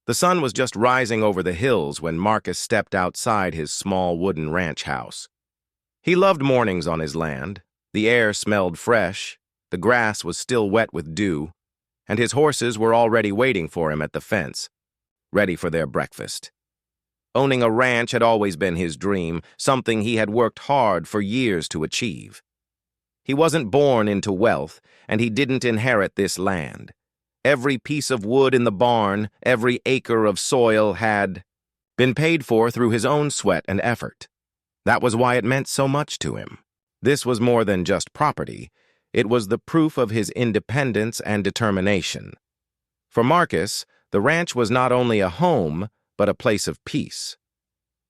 The sun was just rising over the hills when Marcus stepped outside his small wooden ranch house. He loved mornings on his land. The air smelled fresh, the grass was still wet with dew, and his horses were already waiting for him at the fence, ready for their breakfast. Owning a ranch had always been his dream, something he had worked hard for years to achieve. He wasn't born into wealth, and he didn't inherit this land. Every piece of wood in the barn, every acre of soil had been paid for through his own sweat and effort. That was why it meant so much to him. This was more than just property. It was the proof of his independence and determination. For Marcus, the ranch was not only a home, but a place of peace.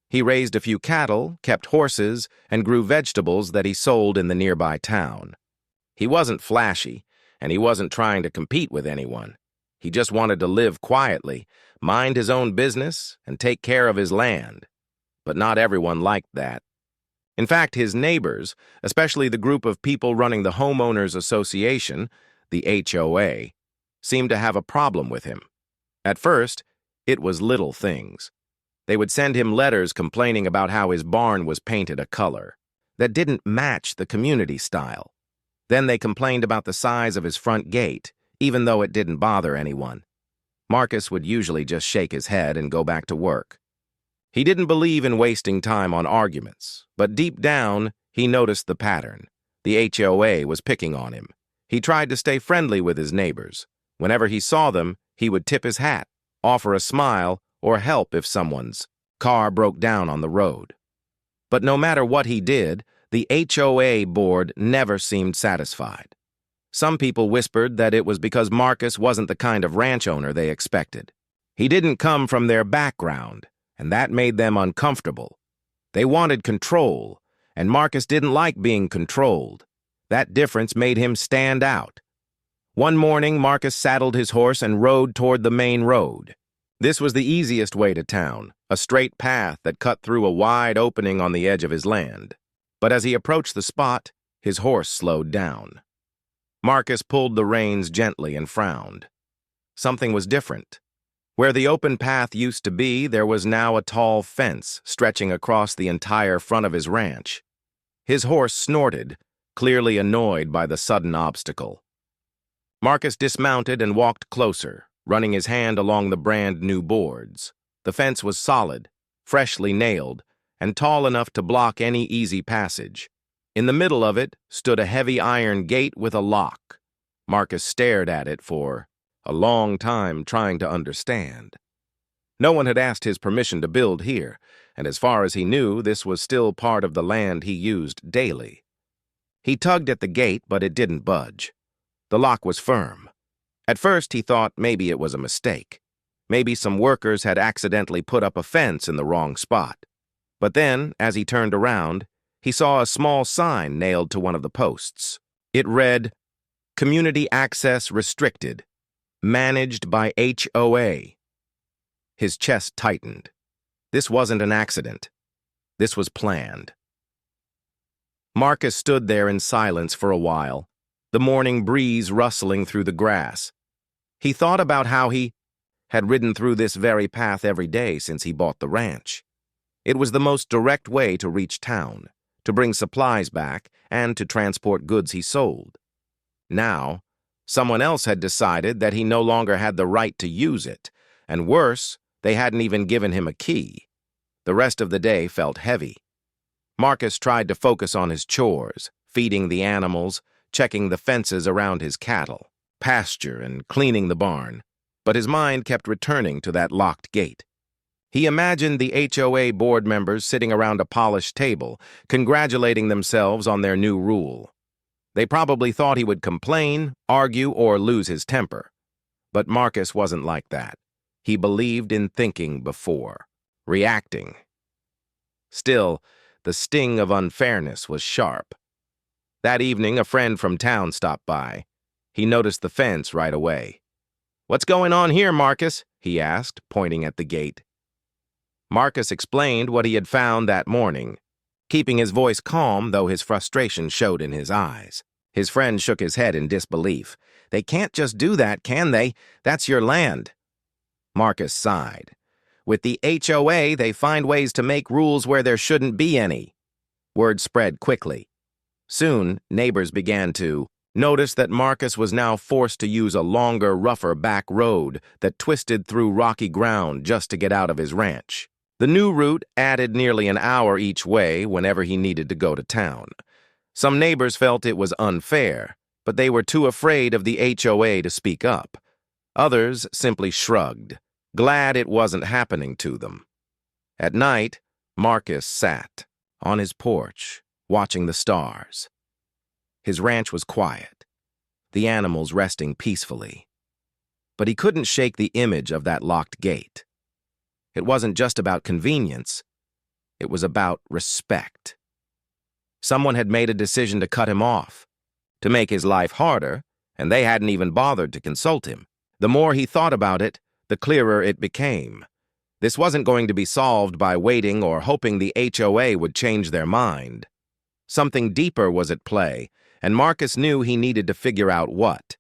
He raised a few cattle, kept horses, and grew vegetables that he sold in the nearby town. He wasn't flashy, and he wasn't trying to compete with anyone. He just wanted to live quietly, mind his own business, and take care of his land. But not everyone liked that. In fact, his neighbors, especially the group of people running the Homeowners Association, the HOA, seemed to have a problem with him. At first, it was little things. They would send him letters complaining about how his barn was painted a color that didn't match the community style. Then they complained about the size of his front gate, even though it didn't bother anyone. Marcus would usually just shake his head and go back to work. He didn't believe in wasting time on arguments, but deep down, he noticed the pattern. The HOA was picking on him. He tried to stay friendly with his neighbors. Whenever he saw them, he would tip his hat, offer a smile, or help if someone's car broke down on the road. But no matter what he did, the HOA board never seemed satisfied. Some people whispered that it was because Marcus wasn't the kind of ranch owner they expected. He didn't come from their background, and that made them uncomfortable. They wanted control, and Marcus didn't like being controlled. That difference made him stand out. One morning, Marcus saddled his horse and rode toward the main road. This was the easiest way to town, a straight path that cut through a wide opening on the edge of his land. But as he approached the spot, his horse slowed down. Marcus pulled the reins gently and frowned. Something was different. Where the open path used to be, there was now a tall fence stretching across the entire front of his ranch. His horse snorted, clearly annoyed by the sudden obstacle. Marcus dismounted and walked closer, running his hand along the brand-new boards. The fence was solid, freshly nailed, and tall enough to block any easy passage. In the middle of it stood a heavy iron gate with a lock. Marcus stared at it for a long time, trying to understand. No one had asked his permission to build here, and as far as he knew, this was still part of the land he used daily. He tugged at the gate, but it didn't budge. The lock was firm. At first, he thought maybe it was a mistake. Maybe some workers had accidentally put up a fence in the wrong spot. But then, as he turned around, he saw a small sign nailed to one of the posts. It read, "Community Access Restricted, Managed by HOA." His chest tightened. This wasn't an accident. This was planned. Marcus stood there in silence for a while, the morning breeze rustling through the grass. He thought about how he had ridden through this very path every day since he bought the ranch. It was the most direct way to reach town, to bring supplies back, and to transport goods he sold. Now, someone else had decided that he no longer had the right to use it, and worse, they hadn't even given him a key. The rest of the day felt heavy. Marcus tried to focus on his chores, feeding the animals, checking the fences around his cattle, pasture, and cleaning the barn, but his mind kept returning to that locked gate. He imagined the HOA board members sitting around a polished table, congratulating themselves on their new rule. They probably thought he would complain, argue, or lose his temper. But Marcus wasn't like that. He believed in thinking before, reacting. Still, the sting of unfairness was sharp. That evening, a friend from town stopped by. He noticed the fence right away. "What's going on here, Marcus?" he asked, pointing at the gate. Marcus explained what he had found that morning, keeping his voice calm, though his frustration showed in his eyes. His friend shook his head in disbelief. "They can't just do that, can they? That's your land." Marcus sighed. With the HOA, they find ways to make rules where there shouldn't be any. Word spread quickly. Soon, neighbors began to notice that Marcus was now forced to use a longer, rougher back road that twisted through rocky ground just to get out of his ranch. The new route added nearly an hour each way whenever he needed to go to town. Some neighbors felt it was unfair, but they were too afraid of the HOA to speak up. Others simply shrugged, glad it wasn't happening to them. At night, Marcus sat on his porch, watching the stars. His ranch was quiet, the animals resting peacefully. But he couldn't shake the image of that locked gate. It wasn't just about convenience, it was about respect. Someone had made a decision to cut him off, to make his life harder, and they hadn't even bothered to consult him. The more he thought about it, the clearer it became. This wasn't going to be solved by waiting or hoping the HOA would change their mind. Something deeper was at play, and Marcus knew he needed to figure out what.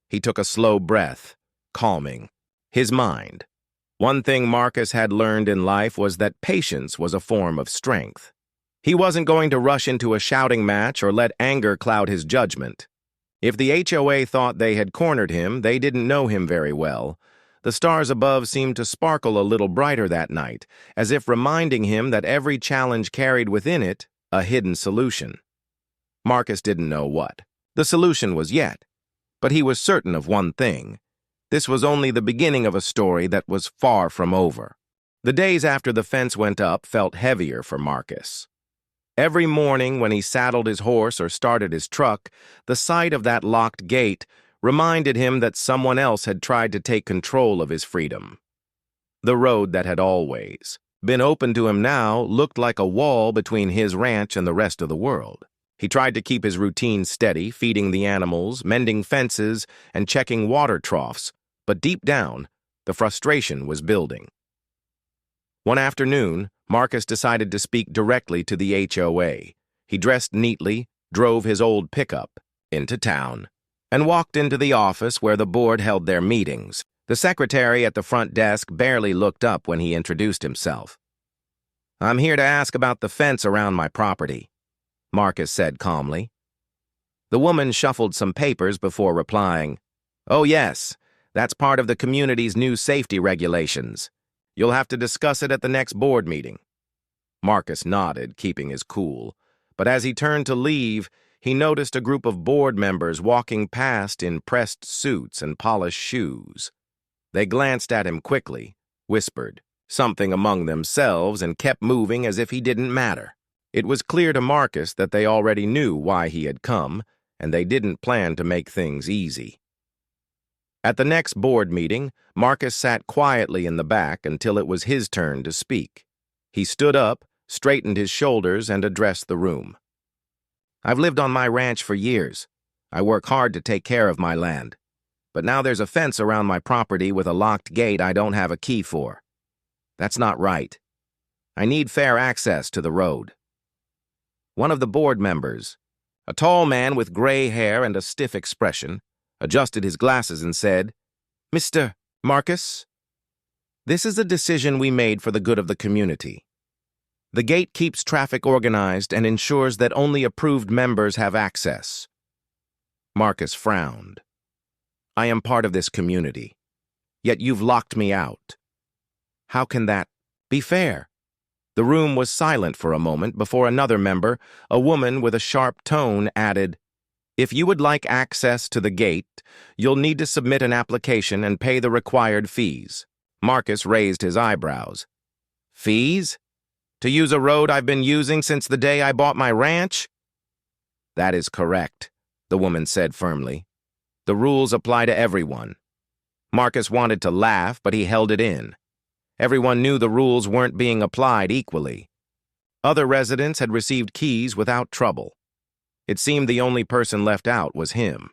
He took a slow breath, calming his mind. One thing Marcus had learned in life was that patience was a form of strength. He wasn't going to rush into a shouting match or let anger cloud his judgment. If the HOA thought they had cornered him, they didn't know him very well. The stars above seemed to sparkle a little brighter that night, as if reminding him that every challenge carried within it a hidden solution. Marcus didn't know what the solution was yet, but he was certain of one thing. This was only the beginning of a story that was far from over. The days after the fence went up felt heavier for Marcus. Every morning when he saddled his horse or started his truck, the sight of that locked gate reminded him that someone else had tried to take control of his freedom. The road that had always been open to him now looked like a wall between his ranch and the rest of the world. He tried to keep his routine steady, feeding the animals, mending fences, and checking water troughs, but deep down, the frustration was building. One afternoon, Marcus decided to speak directly to the HOA. He dressed neatly, drove his old pickup into town, and walked into the office where the board held their meetings. The secretary at the front desk barely looked up when he introduced himself. "I'm here to ask about the fence around my property," Marcus said calmly. The woman shuffled some papers before replying, "Oh yes, that's part of the community's new safety regulations. You'll have to discuss it at the next board meeting." Marcus nodded, keeping his cool, but as he turned to leave, he noticed a group of board members walking past in pressed suits and polished shoes. They glanced at him quickly, whispered something among themselves, and kept moving as if he didn't matter. It was clear to Marcus that they already knew why he had come, and they didn't plan to make things easy. At the next board meeting, Marcus sat quietly in the back until it was his turn to speak. He stood up, straightened his shoulders, and addressed the room. "I've lived on my ranch for years. I work hard to take care of my land. But now there's a fence around my property with a locked gate I don't have a key for. That's not right. I need fair access to the road." One of the board members, a tall man with gray hair and a stiff expression, adjusted his glasses and said, "Mr. Marcus, this is a decision we made for the good of the community. The gate keeps traffic organized and ensures that only approved members have access." Marcus frowned. "I am part of this community, yet you've locked me out. How can that be fair?" The room was silent for a moment before another member, a woman with a sharp tone, added, "If you would like access to the gate, you'll need to submit an application and pay the required fees." Marcus raised his eyebrows. "Fees? To use a road I've been using since the day I bought my ranch?" "That is correct," the woman said firmly. "The rules apply to everyone." Marcus wanted to laugh, but he held it in. Everyone knew the rules weren't being applied equally. Other residents had received keys without trouble. It seemed the only person left out was him.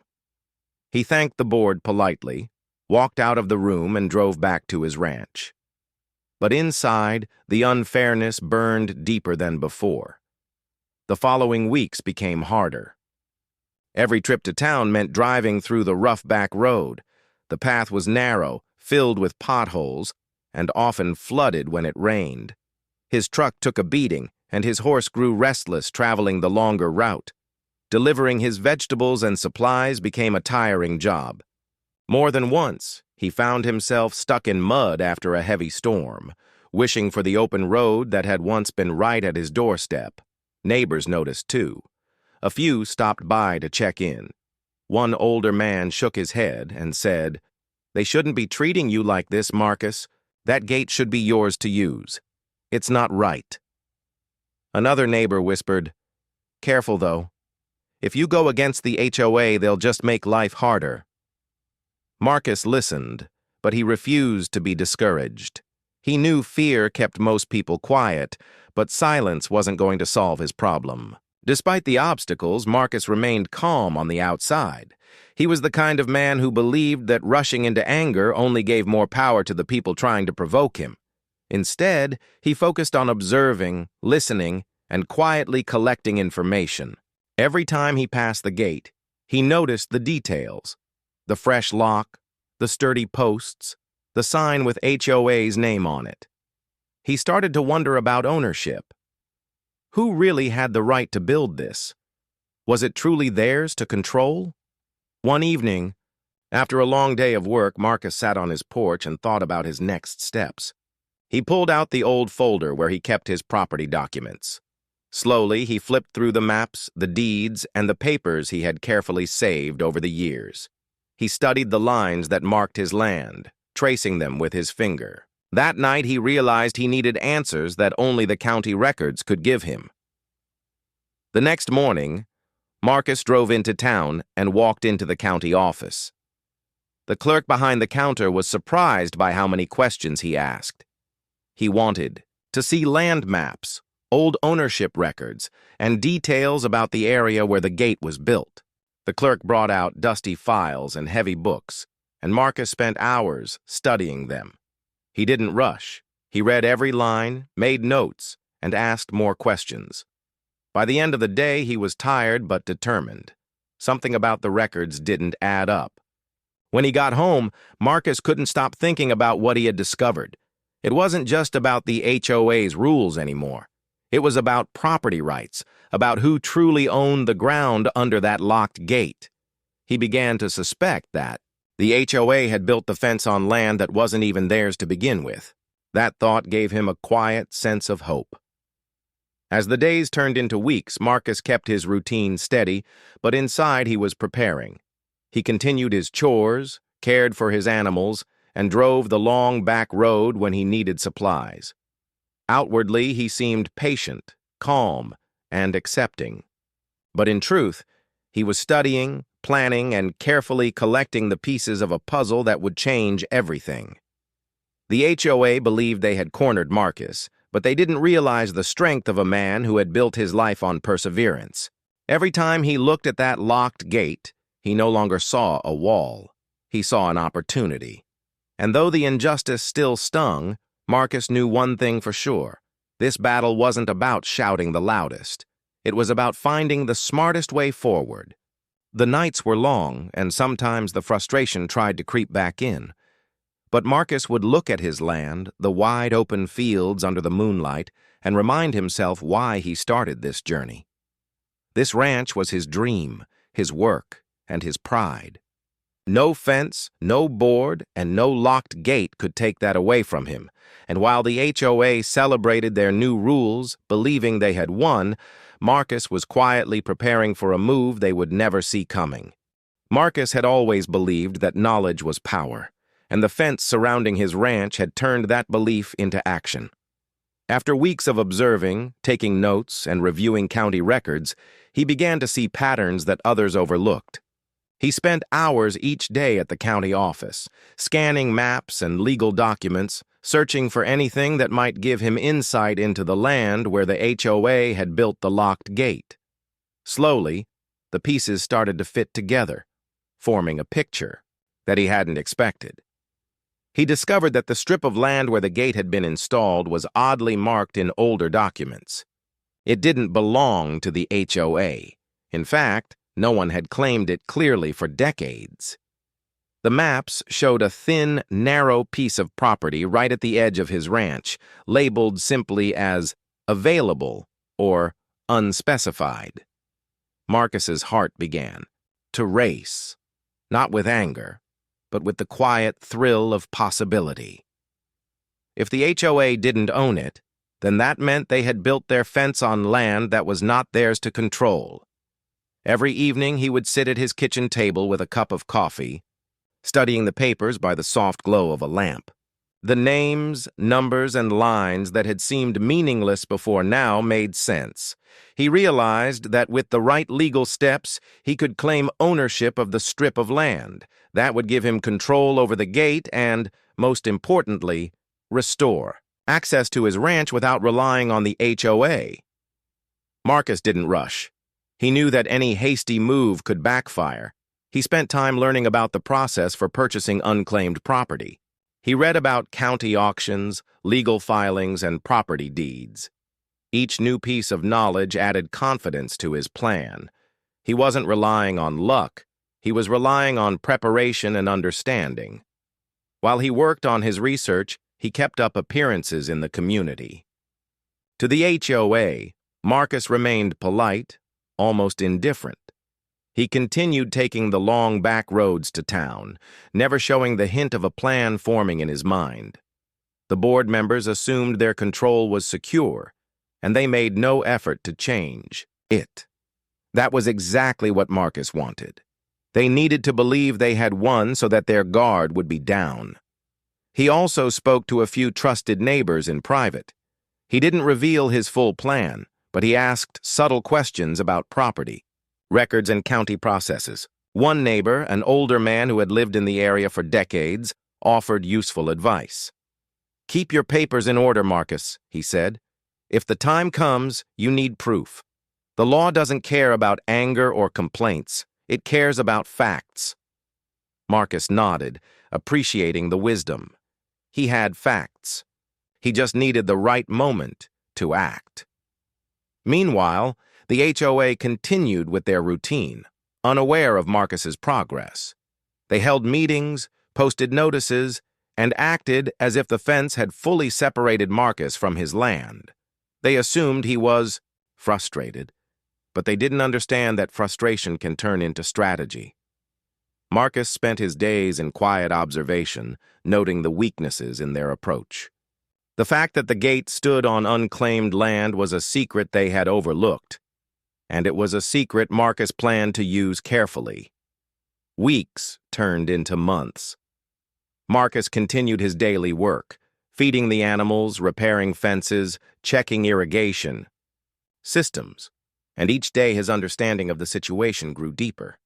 He thanked the board politely, walked out of the room, and drove back to his ranch. But inside, the unfairness burned deeper than before. The following weeks became harder. Every trip to town meant driving through the rough back road. The path was narrow, filled with potholes, and often flooded when it rained. His truck took a beating, and his horse grew restless traveling the longer route. Delivering his vegetables and supplies became a tiring job. More than once, he found himself stuck in mud after a heavy storm, wishing for the open road that had once been right at his doorstep. Neighbors noticed, too. A few stopped by to check in. One older man shook his head and said, "They shouldn't be treating you like this, Marcus. That gate should be yours to use. It's not right." Another neighbor whispered, "Careful, though. If you go against the HOA, they'll just make life harder." Marcus listened, but he refused to be discouraged. He knew fear kept most people quiet, but silence wasn't going to solve his problem. Despite the obstacles, Marcus remained calm on the outside. He was the kind of man who believed that rushing into anger only gave more power to the people trying to provoke him. Instead, he focused on observing, listening, and quietly collecting information. Every time he passed the gate, he noticed the details: the fresh lock, the sturdy posts, the sign with HOA's name on it. He started to wonder about ownership. Who really had the right to build this? Was it truly theirs to control? One evening, after a long day of work, Marcus sat on his porch and thought about his next steps. He pulled out the old folder where he kept his property documents. Slowly, he flipped through the maps, the deeds, and the papers he had carefully saved over the years. He studied the lines that marked his land, tracing them with his finger. That night, he realized he needed answers that only the county records could give him. The next morning, Marcus drove into town and walked into the county office. The clerk behind the counter was surprised by how many questions he asked. He wanted to see land maps, old ownership records, and details about the area where the gate was built. The clerk brought out dusty files and heavy books, and Marcus spent hours studying them. He didn't rush. He read every line, made notes, and asked more questions. By the end of the day, he was tired but determined. Something about the records didn't add up. When he got home, Marcus couldn't stop thinking about what he had discovered. It wasn't just about the HOA's rules anymore. It was about property rights, about who truly owned the ground under that locked gate. He began to suspect that the HOA had built the fence on land that wasn't even theirs to begin with. That thought gave him a quiet sense of hope. As the days turned into weeks, Marcus kept his routine steady, but inside he was preparing. He continued his chores, cared for his animals, and drove the long back road when he needed supplies. Outwardly, he seemed patient, calm, and accepting. But in truth, he was studying, planning, and carefully collecting the pieces of a puzzle that would change everything. The HOA believed they had cornered Marcus, but they didn't realize the strength of a man who had built his life on perseverance. Every time he looked at that locked gate, he no longer saw a wall. He saw an opportunity. And though the injustice still stung, Marcus knew one thing for sure. This battle wasn't about shouting the loudest. It was about finding the smartest way forward. The nights were long, and sometimes the frustration tried to creep back in. But Marcus would look at his land, the wide open fields under the moonlight, and remind himself why he started this journey. This ranch was his dream, his work, and his pride. No fence, no board, and no locked gate could take that away from him, and while the HOA celebrated their new rules, believing they had won, Marcus was quietly preparing for a move they would never see coming. Marcus had always believed that knowledge was power, and the fence surrounding his ranch had turned that belief into action. After weeks of observing, taking notes, and reviewing county records, he began to see patterns that others overlooked. He spent hours each day at the county office, scanning maps and legal documents, searching for anything that might give him insight into the land where the HOA had built the locked gate. Slowly, the pieces started to fit together, forming a picture that he hadn't expected. He discovered that the strip of land where the gate had been installed was oddly marked in older documents. It didn't belong to the HOA. In fact, no one had claimed it clearly for decades. The maps showed a thin, narrow piece of property right at the edge of his ranch, labeled simply as available or unspecified. Marcus's heart began to race, not with anger, but with the quiet thrill of possibility. If the HOA didn't own it, then that meant they had built their fence on land that was not theirs to control. Every evening he would sit at his kitchen table with a cup of coffee, studying the papers by the soft glow of a lamp. The names, numbers, and lines that had seemed meaningless before now made sense. He realized that with the right legal steps, he could claim ownership of the strip of land. That would give him control over the gate and, most importantly, restore access to his ranch without relying on the HOA. Marcus didn't rush. He knew that any hasty move could backfire. He spent time learning about the process for purchasing unclaimed property. He read about county auctions, legal filings, and property deeds. Each new piece of knowledge added confidence to his plan. He wasn't relying on luck. He was relying on preparation and understanding. While he worked on his research, he kept up appearances in the community. To the HOA, Marcus remained polite, almost indifferent. He continued taking the long back roads to town, never showing the hint of a plan forming in his mind. The board members assumed their control was secure, and they made no effort to change it. That was exactly what Marcus wanted. They needed to believe they had won so that their guard would be down. He also spoke to a few trusted neighbors in private. He didn't reveal his full plan, but he asked subtle questions about property, records, and county processes. One neighbor, an older man who had lived in the area for decades, offered useful advice. "Keep your papers in order, Marcus," he said. "If the time comes, you need proof. The law doesn't care about anger or complaints. It cares about facts." Marcus nodded, appreciating the wisdom. He had facts. He just needed the right moment to act. Meanwhile, the HOA continued with their routine, unaware of Marcus's progress. They held meetings, posted notices, and acted as if the fence had fully separated Marcus from his land. They assumed he was frustrated, but they didn't understand that frustration can turn into strategy. Marcus spent his days in quiet observation, noting the weaknesses in their approach. The fact that the gate stood on unclaimed land was a secret they had overlooked, and it was a secret Marcus planned to use carefully. Weeks turned into months. Marcus continued his daily work, feeding the animals, repairing fences, checking irrigation systems, and each day his understanding of the situation grew deeper.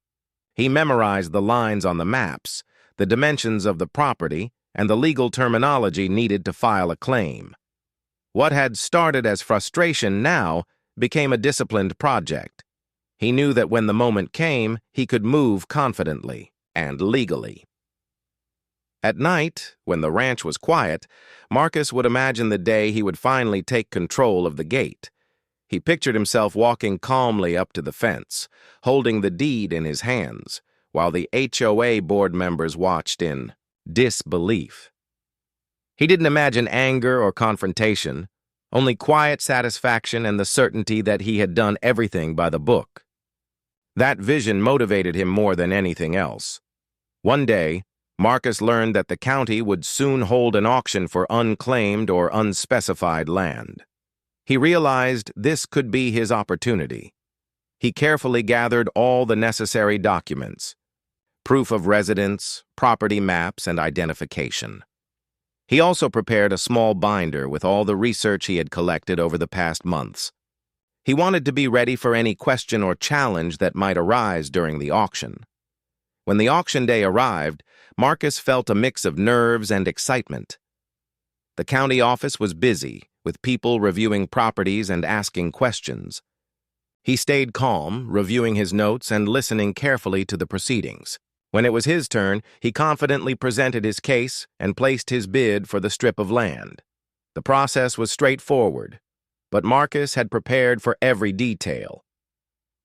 He memorized the lines on the maps, the dimensions of the property, and the legal terminology needed to file a claim. What had started as frustration now became a disciplined project. He knew that when the moment came, he could move confidently and legally. At night, when the ranch was quiet, Marcus would imagine the day he would finally take control of the gate. He pictured himself walking calmly up to the fence, holding the deed in his hands, while the HOA board members watched in disbelief. He didn't imagine anger or confrontation, only quiet satisfaction and the certainty that he had done everything by the book. That vision motivated him more than anything else. One day, Marcus learned that the county would soon hold an auction for unclaimed or unspecified land. He realized this could be his opportunity. He carefully gathered all the necessary documents: proof of residence, property maps, and identification. He also prepared a small binder with all the research he had collected over the past months. He wanted to be ready for any question or challenge that might arise during the auction. When the auction day arrived, Marcus felt a mix of nerves and excitement. The county office was busy, with people reviewing properties and asking questions. He stayed calm, reviewing his notes and listening carefully to the proceedings. When it was his turn, he confidently presented his case and placed his bid for the strip of land. The process was straightforward, but Marcus had prepared for every detail.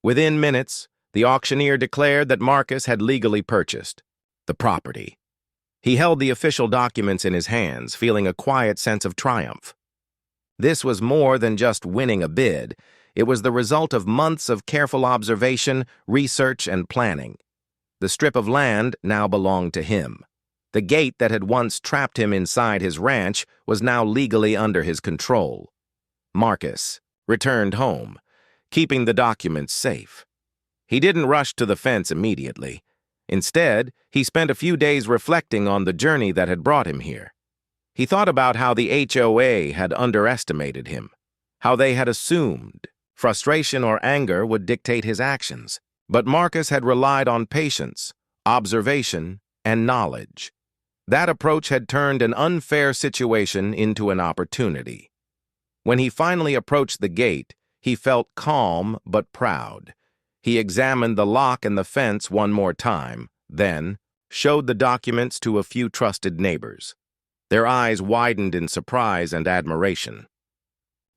Within minutes, the auctioneer declared that Marcus had legally purchased. the property. He held the official documents in his hands, feeling a quiet sense of triumph. This was more than just winning a bid. It was the result of months of careful observation, research, and planning. The strip of land now belonged to him. The gate that had once trapped him inside his ranch was now legally under his control. Marcus returned home, keeping the documents safe. He didn't rush to the fence immediately. Instead, he spent a few days reflecting on the journey that had brought him here. He thought about how the HOA had underestimated him, how they had assumed frustration or anger would dictate his actions. But Marcus had relied on patience, observation, and knowledge. That approach had turned an unfair situation into an opportunity. When he finally approached the gate, he felt calm but proud. He examined the lock and the fence one more time, then showed the documents to a few trusted neighbors. Their eyes widened in surprise and admiration.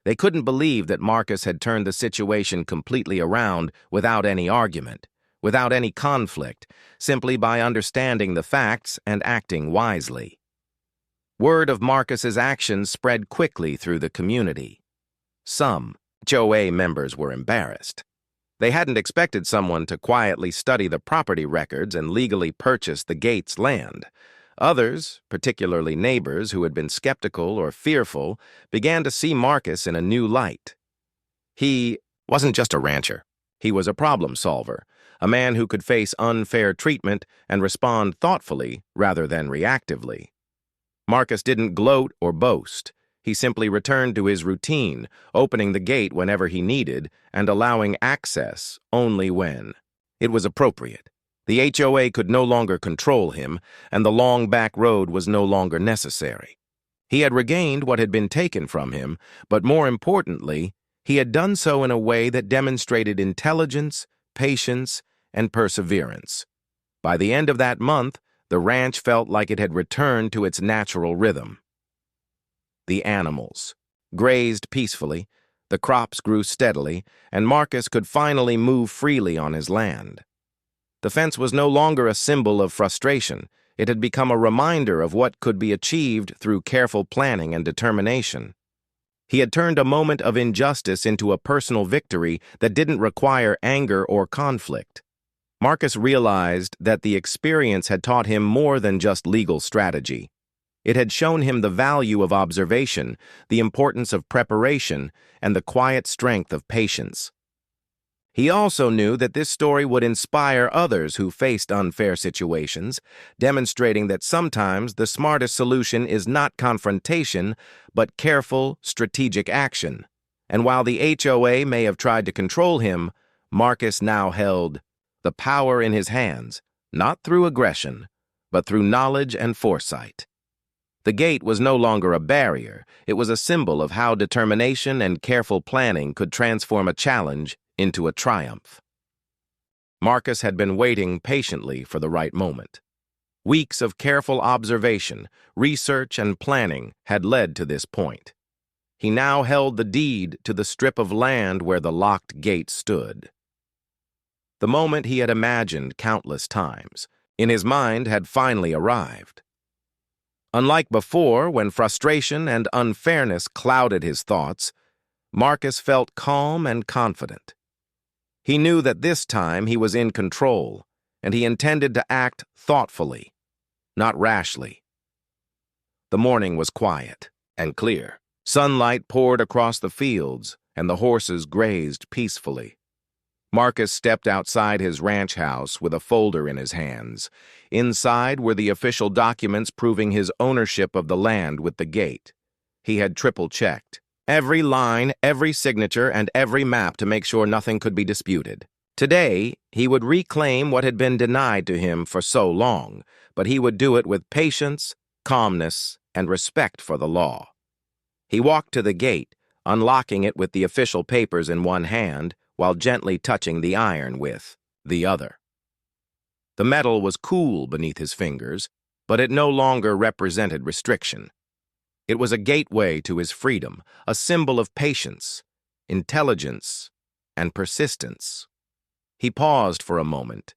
They couldn't believe that Marcus had turned the situation completely around without any argument, without any conflict, simply by understanding the facts and acting wisely. Word of Marcus's actions spread quickly through the community. Some HOA members were embarrassed. They hadn't expected someone to quietly study the property records and legally purchase the gate's land. Others, particularly neighbors who had been skeptical or fearful, began to see Marcus in a new light. He wasn't just a rancher. He was a problem solver, a man who could face unfair treatment and respond thoughtfully rather than reactively. Marcus didn't gloat or boast. He simply returned to his routine, opening the gate whenever he needed and allowing access only when it was appropriate. The HOA could no longer control him, and the long back road was no longer necessary. He had regained what had been taken from him, but more importantly, he had done so in a way that demonstrated intelligence, patience, and perseverance. By the end of that month, the ranch felt like it had returned to its natural rhythm. The animals grazed peacefully, the crops grew steadily, and Marcus could finally move freely on his land. The fence was no longer a symbol of frustration. It had become a reminder of what could be achieved through careful planning and determination. He had turned a moment of injustice into a personal victory that didn't require anger or conflict. Marcus realized that the experience had taught him more than just legal strategy. It had shown him the value of observation, the importance of preparation, and the quiet strength of patience. He also knew that this story would inspire others who faced unfair situations, demonstrating that sometimes the smartest solution is not confrontation, but careful, strategic action. And while the HOA may have tried to control him, Marcus now held the power in his hands, not through aggression, but through knowledge and foresight. The gate was no longer a barrier. It was a symbol of how determination and careful planning could transform a challenge into a triumph. Marcus had been waiting patiently for the right moment. Weeks of careful observation, research, and planning had led to this point. He now held the deed to the strip of land where the locked gate stood. The moment he had imagined countless times, in his mind, had finally arrived. Unlike before, when frustration and unfairness clouded his thoughts, Marcus felt calm and confident. He knew that this time he was in control, and he intended to act thoughtfully, not rashly. The morning was quiet and clear. Sunlight poured across the fields, and the horses grazed peacefully. Marcus stepped outside his ranch house with a folder in his hands. Inside were the official documents proving his ownership of the land with the gate. He had triple-checked every line, every signature, and every map to make sure nothing could be disputed. Today, he would reclaim what had been denied to him for so long, but he would do it with patience, calmness, and respect for the law. He walked to the gate, unlocking it with the official papers in one hand, while gently touching the iron with the other. The metal was cool beneath his fingers, but it no longer represented restriction. It was a gateway to his freedom, a symbol of patience, intelligence, and persistence. He paused for a moment,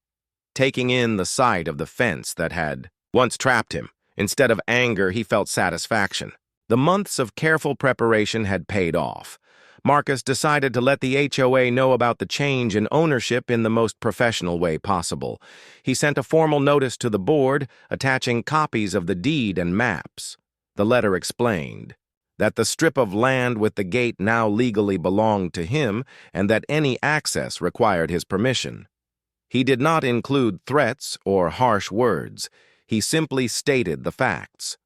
taking in the sight of the fence that had once trapped him. Instead of anger, he felt satisfaction. The months of careful preparation had paid off. Marcus decided to let the HOA know about the change in ownership in the most professional way possible. He sent a formal notice to the board, attaching copies of the deed and maps. The letter explained that the strip of land with the gate now legally belonged to him and that any access required his permission. He did not include threats or harsh words. He simply stated the facts.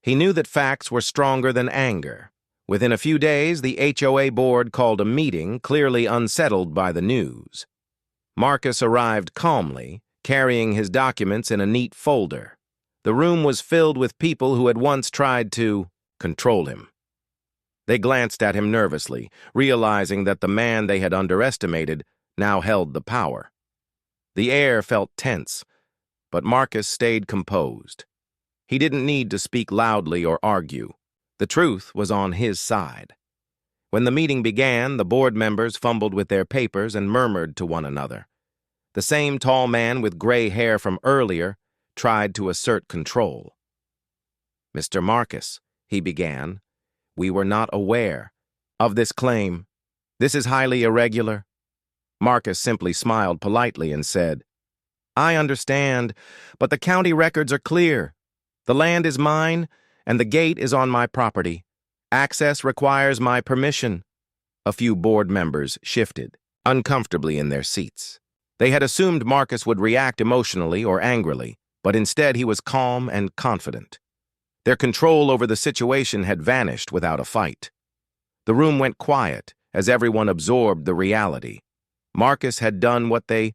He knew that facts were stronger than anger. Within a few days, the HOA board called a meeting, clearly unsettled by the news. Marcus arrived calmly, carrying his documents in a neat folder. The room was filled with people who had once tried to control him. They glanced at him nervously, realizing that the man they had underestimated now held the power. The air felt tense, but Marcus stayed composed. He didn't need to speak loudly or argue. The truth was on his side. When the meeting began, the board members fumbled with their papers and murmured to one another. The same tall man with gray hair from earlier tried to assert control. "Mr. Marcus," he began, "we were not aware of this claim. This is highly irregular." Marcus simply smiled politely and said, "I understand, but the county records are clear. The land is mine, and the gate is on my property. Access requires my permission." A few board members shifted, uncomfortably in their seats. They had assumed Marcus would react emotionally or angrily, but instead he was calm and confident. Their control over the situation had vanished without a fight. The room went quiet as everyone absorbed the reality. Marcus had done what they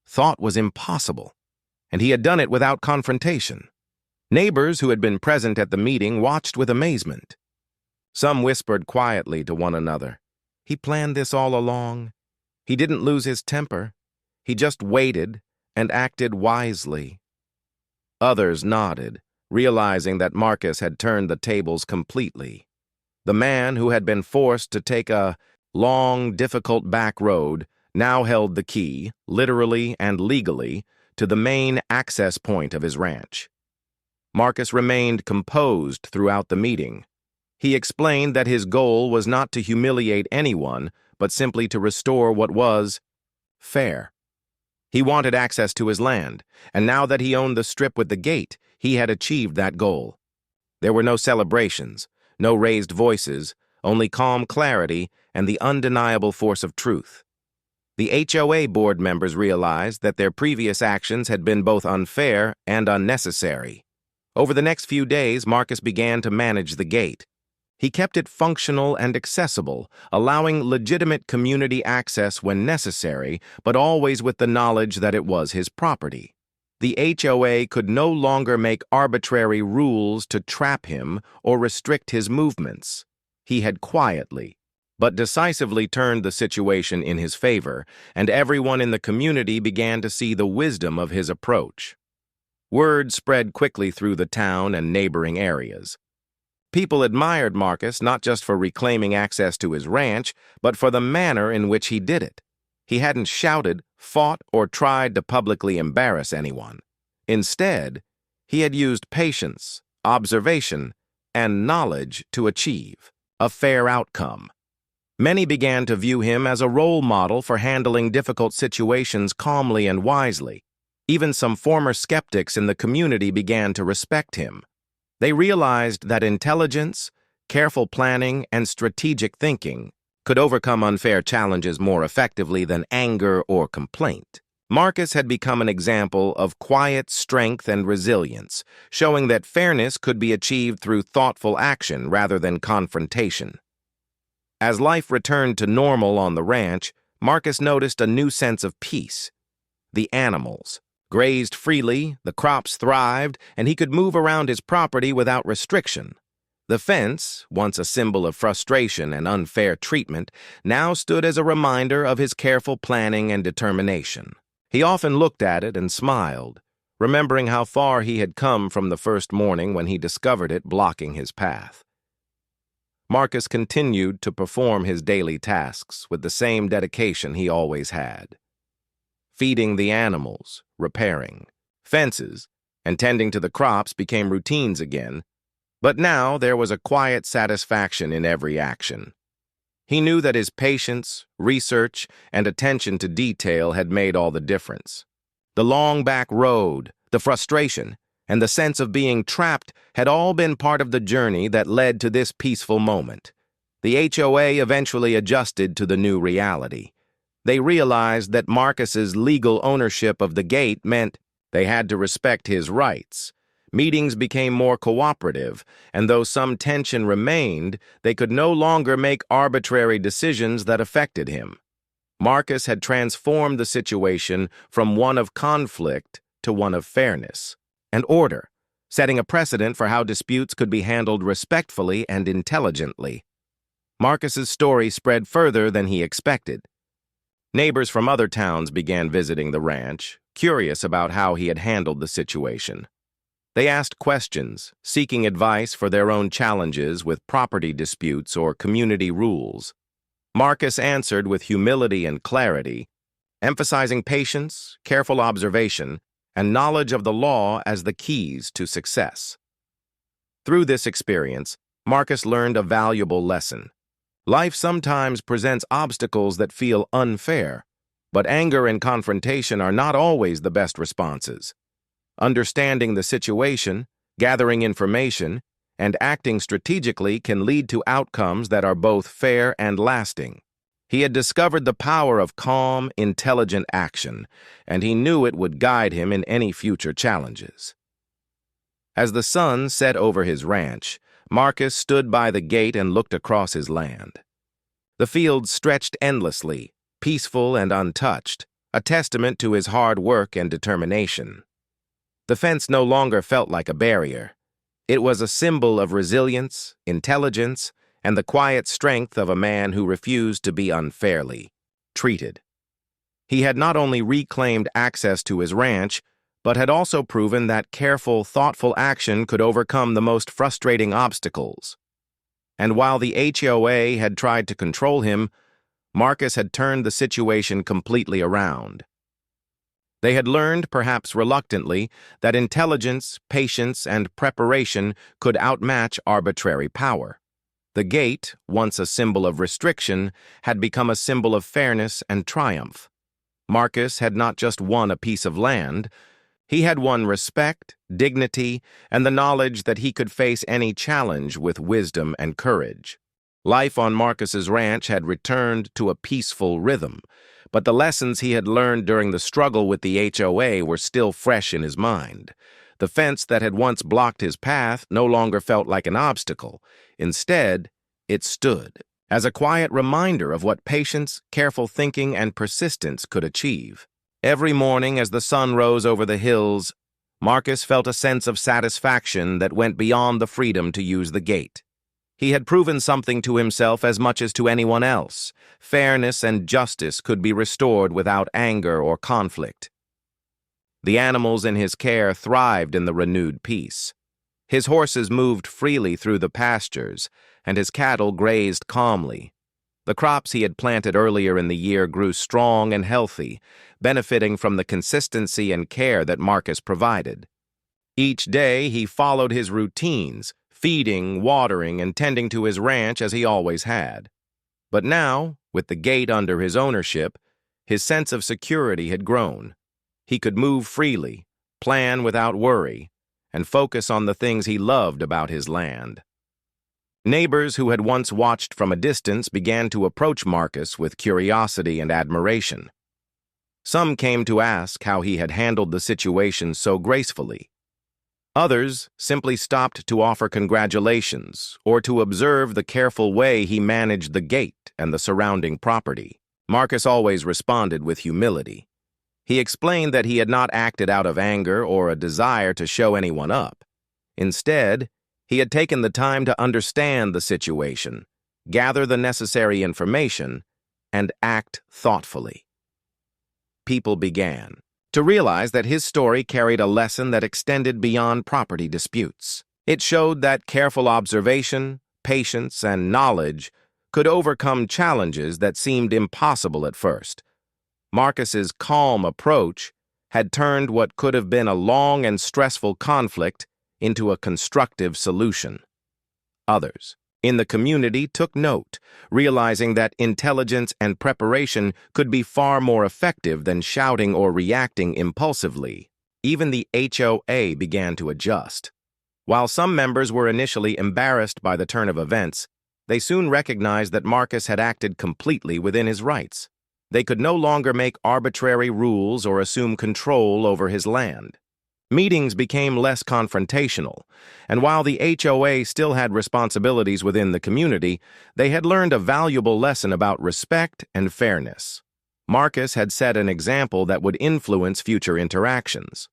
thought was impossible, and he had done it without confrontation. Neighbors who had been present at the meeting watched with amazement. Some whispered quietly to one another, "He planned this all along. He didn't lose his temper. He just waited and acted wisely." Others nodded, realizing that Marcus had turned the tables completely. The man who had been forced to take a long, difficult back road now held the key, literally and legally, to the main access point of his ranch. Marcus remained composed throughout the meeting. He explained that his goal was not to humiliate anyone, but simply to restore what was fair. He wanted access to his land, and now that he owned the strip with the gate, he had achieved that goal. There were no celebrations, no raised voices, only calm clarity and the undeniable force of truth. The HOA board members realized that their previous actions had been both unfair and unnecessary. Over the next few days, Marcus began to manage the gate. He kept it functional and accessible, allowing legitimate community access when necessary, but always with the knowledge that it was his property. The HOA could no longer make arbitrary rules to trap him or restrict his movements. He had quietly, but decisively turned the situation in his favor, and everyone in the community began to see the wisdom of his approach. Word spread quickly through the town and neighboring areas. People admired Marcus not just for reclaiming access to his ranch, but for the manner in which he did it. He hadn't shouted, fought, or tried to publicly embarrass anyone. Instead, he had used patience, observation, and knowledge to achieve a fair outcome. Many began to view him as a role model for handling difficult situations calmly and wisely. Even some former skeptics in the community began to respect him. They realized that intelligence, careful planning, and strategic thinking could overcome unfair challenges more effectively than anger or complaint. Marcus had become an example of quiet strength and resilience, showing that fairness could be achieved through thoughtful action rather than confrontation. As life returned to normal on the ranch, Marcus noticed a new sense of peace. The animals grazed freely, the crops thrived, and he could move around his property without restriction. The fence, once a symbol of frustration and unfair treatment, now stood as a reminder of his careful planning and determination. He often looked at it and smiled, remembering how far he had come from the first morning when he discovered it blocking his path. Marcus continued to perform his daily tasks with the same dedication he always had. Feeding the animals, repairing. Fences and tending to the crops became routines again, but now there was a quiet satisfaction in every action. He knew that his patience, research, and attention to detail had made all the difference. The long back road, the frustration, and the sense of being trapped had all been part of the journey that led to this peaceful moment. The HOA eventually adjusted to the new reality. They realized that Marcus's legal ownership of the gate meant they had to respect his rights. Meetings became more cooperative, and though some tension remained, they could no longer make arbitrary decisions that affected him. Marcus had transformed the situation from one of conflict to one of fairness and order, setting a precedent for how disputes could be handled respectfully and intelligently. Marcus's story spread further than he expected. Neighbors from other towns began visiting the ranch, curious about how he had handled the situation. They asked questions, seeking advice for their own challenges with property disputes or community rules. Marcus answered with humility and clarity, emphasizing patience, careful observation, and knowledge of the law as the keys to success. Through this experience, Marcus learned a valuable lesson. Life sometimes presents obstacles that feel unfair, but anger and confrontation are not always the best responses. Understanding the situation, gathering information, and acting strategically can lead to outcomes that are both fair and lasting. He had discovered the power of calm, intelligent action, and he knew it would guide him in any future challenges. As the sun set over his ranch, Marcus stood by the gate and looked across his land. The fields stretched endlessly, peaceful and untouched, a testament to his hard work and determination. The fence no longer felt like a barrier. It was a symbol of resilience, intelligence, and the quiet strength of a man who refused to be unfairly treated. He had not only reclaimed access to his ranch, but had also proven that careful, thoughtful action could overcome the most frustrating obstacles. And while the HOA had tried to control him, Marcus had turned the situation completely around. They had learned, perhaps reluctantly, that intelligence, patience, and preparation could outmatch arbitrary power. The gate, once a symbol of restriction, had become a symbol of fairness and triumph. Marcus had not just won a piece of land, he had won respect, dignity, and the knowledge that he could face any challenge with wisdom and courage. Life on Marcus's ranch had returned to a peaceful rhythm, but the lessons he had learned during the struggle with the HOA were still fresh in his mind. The fence that had once blocked his path no longer felt like an obstacle. Instead, it stood as a quiet reminder of what patience, careful thinking, and persistence could achieve. Every morning as the sun rose over the hills, Marcus felt a sense of satisfaction that went beyond the freedom to use the gate. He had proven something to himself as much as to anyone else. Fairness and justice could be restored without anger or conflict. The animals in his care thrived in the renewed peace. His horses moved freely through the pastures, and his cattle grazed calmly. The crops he had planted earlier in the year grew strong and healthy, benefiting from the consistency and care that Marcus provided. Each day he followed his routines, feeding, watering, and tending to his ranch as he always had. But now, with the gate under his ownership, his sense of security had grown. He could move freely, plan without worry, and focus on the things he loved about his land. Neighbors who had once watched from a distance began to approach Marcus with curiosity and admiration. Some came to ask how he had handled the situation so gracefully. Others simply stopped to offer congratulations or to observe the careful way he managed the gate and the surrounding property. Marcus always responded with humility. He explained that he had not acted out of anger or a desire to show anyone up. Instead, he had taken the time to understand the situation, gather the necessary information, and act thoughtfully. People began to realize that his story carried a lesson that extended beyond property disputes. It showed that careful observation, patience, and knowledge could overcome challenges that seemed impossible at first. Marcus's calm approach had turned what could have been a long and stressful conflict into a constructive solution. Others in the community took note, realizing that intelligence and preparation could be far more effective than shouting or reacting impulsively. Even the HOA began to adjust. While some members were initially embarrassed by the turn of events, they soon recognized that Marcus had acted completely within his rights. They could no longer make arbitrary rules or assume control over his land. Meetings became less confrontational, and while the HOA still had responsibilities within the community, they had learned a valuable lesson about respect and fairness. Marcus had set an example that would influence future interactions.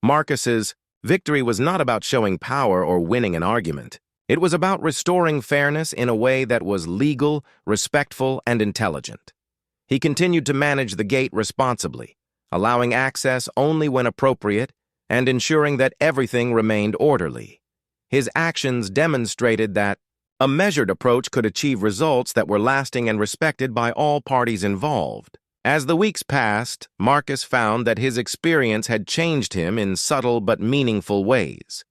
Marcus's victory was not about showing power or winning an argument. It was about restoring fairness in a way that was legal, respectful, and intelligent. He continued to manage the gate responsibly, allowing access only when appropriate and ensuring that everything remained orderly. His actions demonstrated that a measured approach could achieve results that were lasting and respected by all parties involved. As the weeks passed, Marcus found that his experience had changed him in subtle but meaningful ways.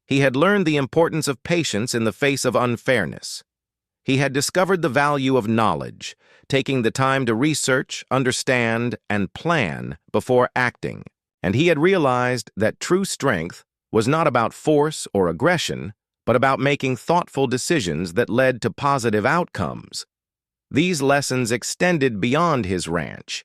He had learned the importance of patience in the face of unfairness. He had discovered the value of knowledge, taking the time to research, understand, and plan before acting. And he had realized that true strength was not about force or aggression, but about making thoughtful decisions that led to positive outcomes. These lessons extended beyond his ranch.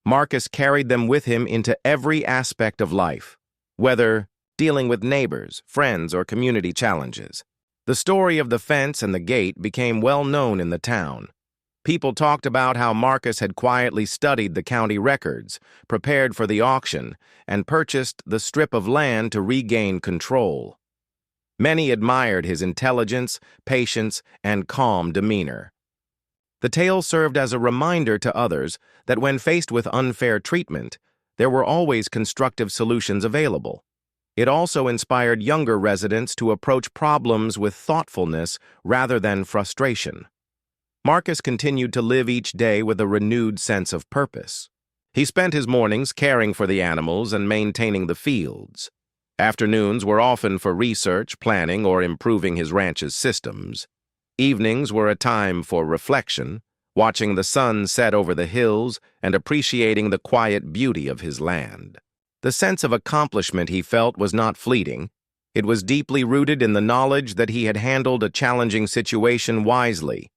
Marcus carried them with him into every aspect of life, whether dealing with neighbors, friends, or community challenges. The story of the fence and the gate became well known in the town. People talked about how Marcus had quietly studied the county records, prepared for the auction, and purchased the strip of land to regain control. Many admired his intelligence, patience, and calm demeanor. The tale served as a reminder to others that when faced with unfair treatment, there were always constructive solutions available. It also inspired younger residents to approach problems with thoughtfulness rather than frustration. Marcus continued to live each day with a renewed sense of purpose. He spent his mornings caring for the animals and maintaining the fields. Afternoons were often for research, planning, or improving his ranch's systems. Evenings were a time for reflection, watching the sun set over the hills and appreciating the quiet beauty of his land. The sense of accomplishment he felt was not fleeting. It was deeply rooted in the knowledge that he had handled a challenging situation wisely.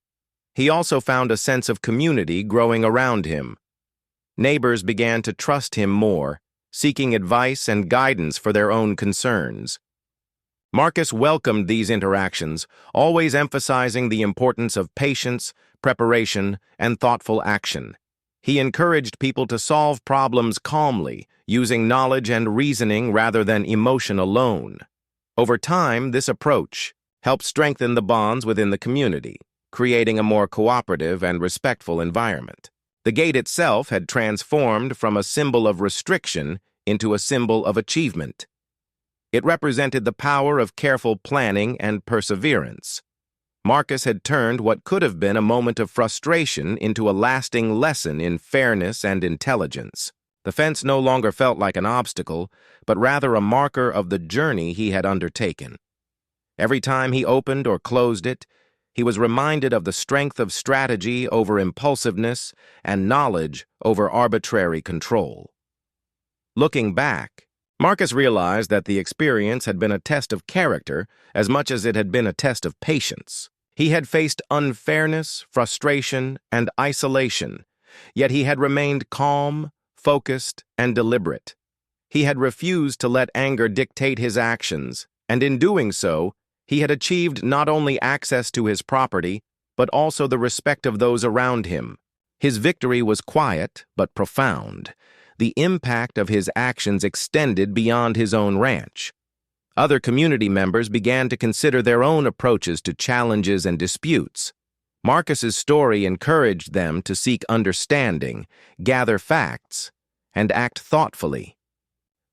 He also found a sense of community growing around him. Neighbors began to trust him more, seeking advice and guidance for their own concerns. Marcus welcomed these interactions, always emphasizing the importance of patience, preparation, and thoughtful action. He encouraged people to solve problems calmly, using knowledge and reasoning rather than emotion alone. Over time, this approach helped strengthen the bonds within the community, creating a more cooperative and respectful environment. The gate itself had transformed from a symbol of restriction into a symbol of achievement. It represented the power of careful planning and perseverance. Marcus had turned what could have been a moment of frustration into a lasting lesson in fairness and intelligence. The fence no longer felt like an obstacle, but rather a marker of the journey he had undertaken. Every time he opened or closed it, he was reminded of the strength of strategy over impulsiveness and knowledge over arbitrary control. Looking back, Marcus realized that the experience had been a test of character as much as it had been a test of patience. He had faced unfairness, frustration, and isolation, yet he had remained calm, focused, and deliberate. He had refused to let anger dictate his actions, and in doing so, he had achieved not only access to his property, but also the respect of those around him. His victory was quiet but profound. The impact of his actions extended beyond his own ranch. Other community members began to consider their own approaches to challenges and disputes. Marcus's story encouraged them to seek understanding, gather facts, and act thoughtfully.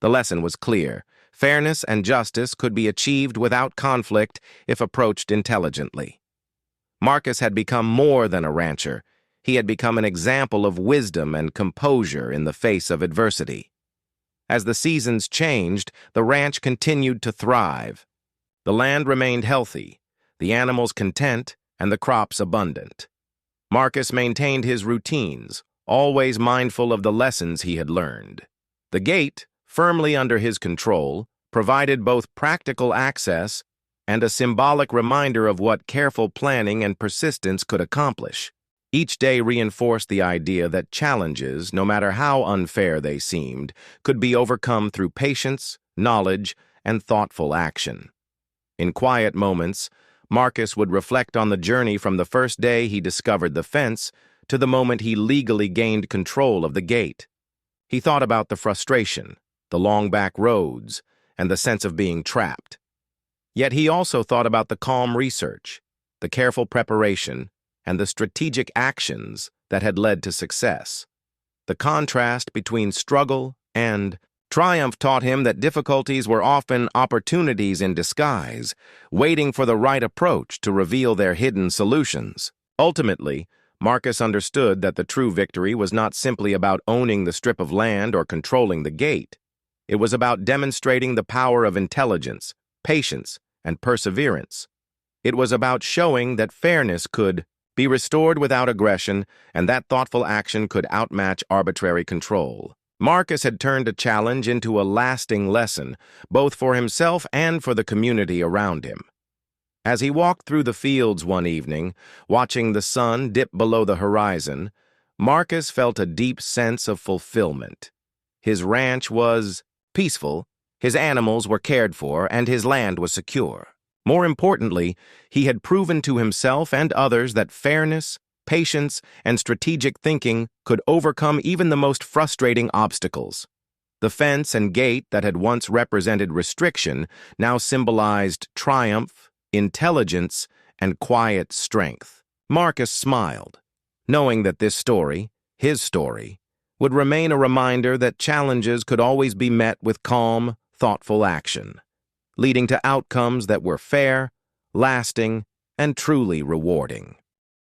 The lesson was clear. Fairness and justice could be achieved without conflict if approached intelligently. Marcus had become more than a rancher. He had become an example of wisdom and composure in the face of adversity. As the seasons changed, the ranch continued to thrive. The land remained healthy, the animals content, and the crops abundant. Marcus maintained his routines, always mindful of the lessons he had learned. The gate, firmly under his control, provided both practical access and a symbolic reminder of what careful planning and persistence could accomplish. Each day reinforced the idea that challenges, no matter how unfair they seemed, could be overcome through patience, knowledge, and thoughtful action. In quiet moments, Marcus would reflect on the journey from the first day he discovered the fence to the moment he legally gained control of the gate. He thought about the frustration, the long back roads, and the sense of being trapped. Yet he also thought about the calm research, the careful preparation, and the strategic actions that had led to success. The contrast between struggle and triumph taught him that difficulties were often opportunities in disguise, waiting for the right approach to reveal their hidden solutions. Ultimately, Marcus understood that the true victory was not simply about owning the strip of land or controlling the gate. It was about demonstrating the power of intelligence, patience, and perseverance. It was about showing that fairness could be restored without aggression, and that thoughtful action could outmatch arbitrary control. Marcus had turned a challenge into a lasting lesson, both for himself and for the community around him. As he walked through the fields one evening, watching the sun dip below the horizon, Marcus felt a deep sense of fulfillment. His ranch was peaceful, his animals were cared for, and his land was secure. More importantly, he had proven to himself and others that fairness, patience, and strategic thinking could overcome even the most frustrating obstacles. The fence and gate that had once represented restriction now symbolized triumph, intelligence, and quiet strength. Marcus smiled, knowing that this story, his story, would remain a reminder that challenges could always be met with calm, thoughtful action, leading to outcomes that were fair, lasting, and truly rewarding.